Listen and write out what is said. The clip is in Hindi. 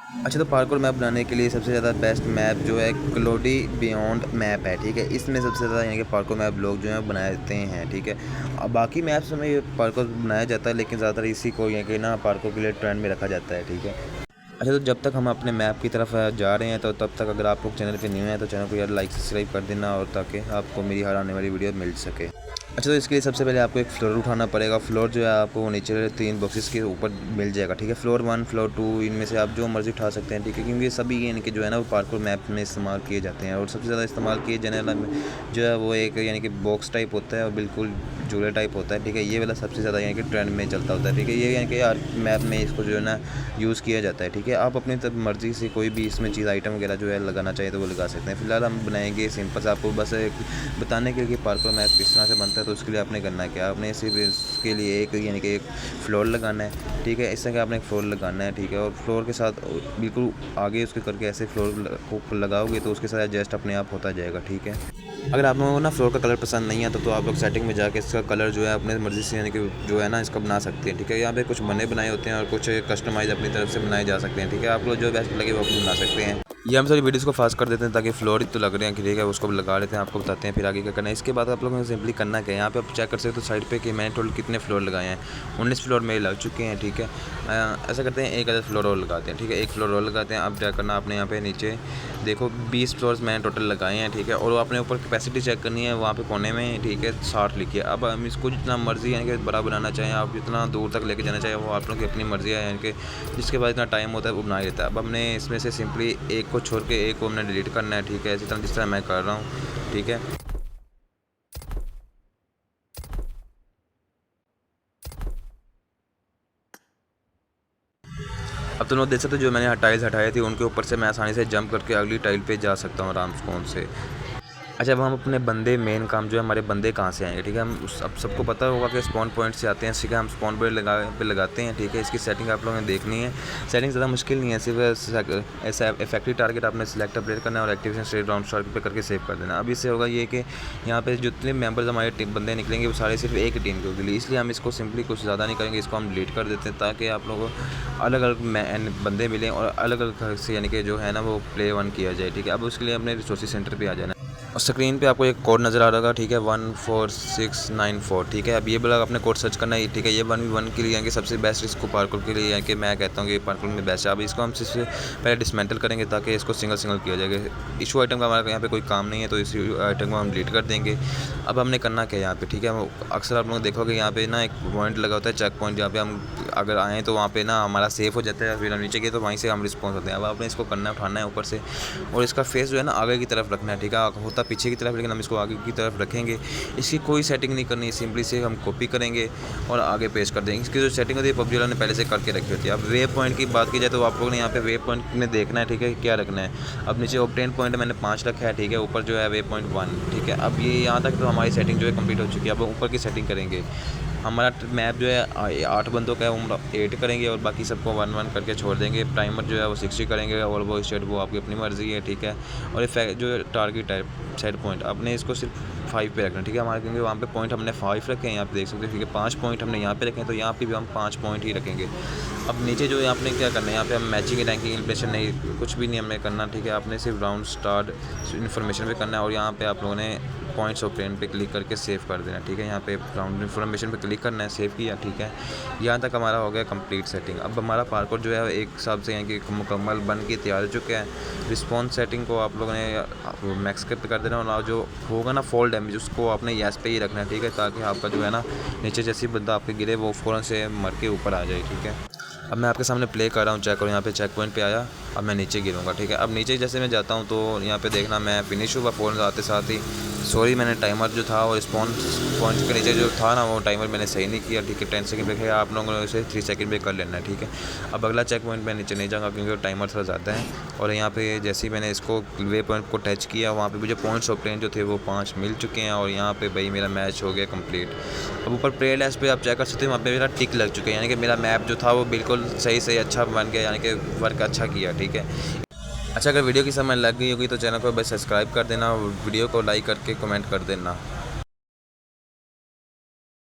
अच्छा, तो पार्कोर मैप बनाने के लिए सबसे ज़्यादा बेस्ट मैप जो है क्लोडी बियॉन्ड मैप है, ठीक है। इसमें सबसे ज़्यादा यानी कि पार्कोर मैप लोग जो हैं बनाते हैं, ठीक है। अब बाकी मैप्स में ये पार्कोर बनाया जाता है, लेकिन ज़्यादातर इसी को यानी कि ना पार्कोर के लिए ट्रेंड में रखा जाता है, ठीक है। अच्छा, तो जब तक हम अपने मैप की तरफ जा रहे हैं तो तब तक अगर आप लोग चैनल पे न्यू हैं तो चैनल को यार लाइक सब्सक्राइब कर देना, और ताकि आपको मेरी हर आने वाली वीडियो मिल सके। अच्छा, तो इसके लिए सबसे पहले आपको एक फ्लोर उठाना पड़ेगा। फ्लोर जो है आपको नीचे 3 बॉक्सेस के ऊपर मिल जाएगा, ठीक है। फ्लोर 1, फ्लोर 2, इनमें से आप जो मर्ज़ी उठा सकते हैं, ठीक है, क्योंकि सभी यानी कि जो है ना वो पार्कोर मैप में इस्तेमाल किए जाते हैं। और सबसे ज़्यादा इस्तेमाल किए जाने वाला जो है वो एक यानी कि बॉक्स टाइप होता है और बिल्कुल झूले टाइप होता है, ठीक है। ये वाला सबसे ज़्यादा यानी कि ट्रेंड में चलता होता है, ठीक है। ये यानी कि हर मैप में इसको जो है ना यूज़ किया जाता है, ठीक है। आप अपनी तब मर्ज़ी से कोई भी इसमें चीज़ आइटम वगैरह जो है लगाना चाहिए तो वो लगा सकते हैं। फिलहाल हम बनाएंगे सिंपल से, आपको बस एक बताने के लिए कि पार्कोर मैप किस तरह से बनता है। तो उसके लिए आपने करना है क्या, आपने सिर्फ इसके लिए एक यानी कि एक फ्लोर लगाना है, ठीक है। इस तरह का आपने एक फ्लोर लगाना है, ठीक है। और फ्लोर के साथ बिल्कुल आगे उसके करके ऐसे फ्लोर को लगाओगे तो उसके साथ एडजस्ट अपने आप होता जाएगा, ठीक है। अगर आप लोगों को ना फ्लोर का कलर पसंद नहीं आता तो आप लोग सेटिंग में जाके इसका कलर जो है अपने मर्ज़ी से यानी कि जो है ना इसका बना सकते हैं, ठीक है। यहाँ पे कुछ बने बनाए होते हैं और कुछ कस्टमाइज़ अपनी तरफ से बनाए जा सकते हैं, ठीक है। आप लोग जो बेस्ट लगे वो अपनी बना सकते हैं। ये हम सारी वीडियोस को फास्ट कर देते हैं ताकि फ्लोर ही तो लग रहे हैं कि ठीक है, उसको लगा लेते हैं, आपको बताते हैं फिर आगे क्या करना है। इसके बाद आप लोगों को सिंपली करना क्या है, यहाँ पे आप चेक कर सकते हो साइड पे कि मैंने टोटल कितने फ्लोर लगाए हैं। 19 फ्लोर मेरे लग चुके हैं, ठीक है। ऐसा करते हैं, एक आधा फ्लोर और लगाते हैं, ठीक है। एक फ्लोर और लगाते हैं। अब क्या करना आपने यहाँ पे नीचे देखो 20 फ्लोर्स मैंने टोटल लगाए हैं, ठीक है। और आपने ऊपर कैपेसिटी चेक करनी है, वहाँ पे कोने में, ठीक है, 60 लिखिए। अब हम इसको जितना मर्ज़ी यानी कि बड़ा बनाना चाहें, आप जितना दूर तक लेके जाना चाहें वो आप लोगों की अपनी मर्ज़ी है, यानी कि जिसके बाद इतना टाइम होता है वो बना लेता है। अब हमने इसमें से सिंपली एक को छोड़ के एक को हमने डिलीट करना है, ठीक है, इसी तरह जिस तरह मैं कर रहा हूँ, ठीक है। अब तो लोग देख सकते हो जो मैंने टाइल्स हटाई थी उनके ऊपर से मैं आसानी से जंप करके अगली टाइल पे जा सकता हूँ आराम से। अच्छा, अब हम अपने बंदे मेन काम जो है हमारे बंदे कहाँ से आएंगे, ठीक है। हम अब सबको पता होगा कि स्पॉन पॉइंट से आते हैं, ठीक है। हम स्पॉन पॉइंट लगाते हैं, ठीक है। इसकी सेटिंग आप लोगों ने देखनी है। सेटिंग ज़्यादा मुश्किल नहीं है, सिर्फ ऐसा इफेक्टिव टारगेट आपने सिलेक्ट अपडेट करना है और एक्टिवेशन स्टेट राउंड स्टार्ट पे करके सेव कर देना। अब इससे होगा ये कि यहाँ पे जितने मेंबर्स हमारे टीम बंदे निकलेंगे वो सारे सिर्फ एक ही टीम के लिए, इसलिए हम इसको सिंपली कुछ ज़्यादा नहीं करेंगे, इसको हम डिलीट कर देते हैं ताकि आप लोगों को अलग अलग बंदे मिलें और अलग अलग से यानी कि जो है ना वो प्ले वन किया जाए, ठीक है। अब उसके लिए अपने रिसोर्स सेंटर पर आ जाना है और स्क्रीन पे आपको एक कोड नज़र आ रहा होगा, ठीक है, 14694, ठीक है। अब ये बोला आपने कोड सर्च करना है, ठीक है। ये 1v1 के लिए यानी कि सबसे बेस्ट इसको पार्कोर के लिए यानी कि मैं कहता हूँ कि पार्कोर में बेस्ट है। अब इसको हम सिर्फ पहले डिसमेंटल करेंगे ताकि इसको सिंगल सिंगल किया जाएगा। इशू आइटम का हमारे यहाँ पे कोई काम नहीं है तो इस आइटम को हम डिलीट कर देंगे। अब हमने करना क्या है यहाँ पे, ठीक है। अक्सर आप लोग देखोगे यहाँ पे ना एक पॉइंट लगा होता है, चेक पॉइंट, जहाँ पे हम अगर आएँ तो वहाँ पे ना हमारा सेफ हो जाता है, फिर हम नीचे गए तो वहीं से हम रिस्पॉन्स होते हैं। अब आपने इसको करना है, उठाना है ऊपर से और इसका फेस जो है ना आगे की तरफ रखना है, ठीक है। होता पीछे की तरफ लेकिन हम इसको आगे की तरफ रखेंगे। इसकी कोई सेटिंग नहीं करनी है, सिंपली से हम कॉपी करेंगे और आगे पेस्ट कर देंगे। इसकी जो सेटिंग होती है पबजी वालों ने पहले से करके रखी होती है। अब वेव पॉइंट की बात की जाए तो आप लोगों ने यहाँ पे वेव पॉइंट में देखना है, ठीक है, क्या रखना है। अब नीचे ऑब्टेन पॉइंट मैंने 5 रखा है, ठीक है। ऊपर जो है वेव पॉइंट 1, ठीक है। अब ये यहाँ तक तो हमारी सेटिंग जो है कंप्लीट हो चुकी है। अब ऊपर की सेटिंग करेंगे। हमारा मैप जो है 8 बंदों का है, हम 8 करेंगे और बाकी सबको 1-1 करके छोड़ देंगे। टाइमर जो है वो 60 करेंगे और वो स्टेट वो आपकी अपनी मर्ज़ी है, ठीक है। और जो टारगेट है सेट पॉइंट आपने इसको सिर्फ 5 पे रखना, ठीक है। हमारे क्योंकि वहाँ पे पॉइंट हमने 5 रखे हैं, यहाँ पे देख सकते हैं, ठीक है। 5 पॉइंट हमने यहाँ पे रखे हैं तो यहाँ पे भी हम 5 पॉइंट ही रखेंगे। अब नीचे जो है आपने क्या करना है, यहाँ पे हम मैचिंग रैंकिंग इम्प्रेशन नहीं, कुछ भी नहीं हमें करना, ठीक है। आपने सिर्फ राउंड स्टार्ट इन्फॉर्मेशन पे करना है और यहाँ पे आप लोगों ने पॉइंट्स ऑफ ट्रेन पे क्लिक करके सेव कर देना, ठीक है। यहाँ पे राउंड इन्फॉर्मेशन पे क्लिक करना है, सेव किया, ठीक है। यहाँ तक हमारा हो गया कंप्लीट सेटिंग। अब हमारा पार्कोर जो है एक हिसाब से यहाँ की मुकम्मल बन के तैयार हो चुका है। रिस्पॉन्स सेटिंग को आप लोगों ने मैक्स कर देना और जो होगा ना फॉल डैमेज उसको आपने यस पे ही रखना है, ठीक है, ताकि आपका जो है ना नीचे जैसी बंदा आपके गिरे वो फ़ौरन से मर के ऊपर आ जाए, ठीक है। अब मैं आपके सामने प्ले कर रहा हूँ, चेक करो, यहाँ पे चेक पॉइंट पे आया। अब मैं नीचे गिरूँगा, ठीक है। अब नीचे जैसे मैं जाता हूँ तो यहाँ पे देखना मैं फिनिश हुआ फ़ौरन आते साथ ही। सॉरी, मैंने टाइमर जो था और स्पॉन पॉइंट के नीचे जो था ना वो टाइमर मैंने सही नहीं किया, ठीक है। 10 सेकंड पे है, आप लोगों ने उसे 3 सेकंड पे कर लेना है, ठीक है। अब अगला चेक पॉइंट मैं नीचे नहीं जाऊँगा क्योंकि टाइमर थोड़ा ज़्यादा है। और यहाँ पे जैसे ही मैंने इसको वे पॉइंट को टच किया वहाँ पे मुझे पॉइंट्स ऑफ ट्रेन जो थे वो 5 मिल चुके हैं और यहाँ पे भाई मेरा मैच हो गया कंप्लीट। अब ऊपर प्ले लिस्ट पे आप चेक कर सकते हो, वहाँ पे मेरा टिक लग चुका है, यानी कि मेरा मैप जो था वो बिल्कुल सही अच्छा बन गया, यानी कि वर्क अच्छा किया, ठीक है। अच्छा, अगर वीडियो की समझ लग गई होगी तो चैनल को बस सब्सक्राइब कर देना और वीडियो को लाइक करके कमेंट कर देना।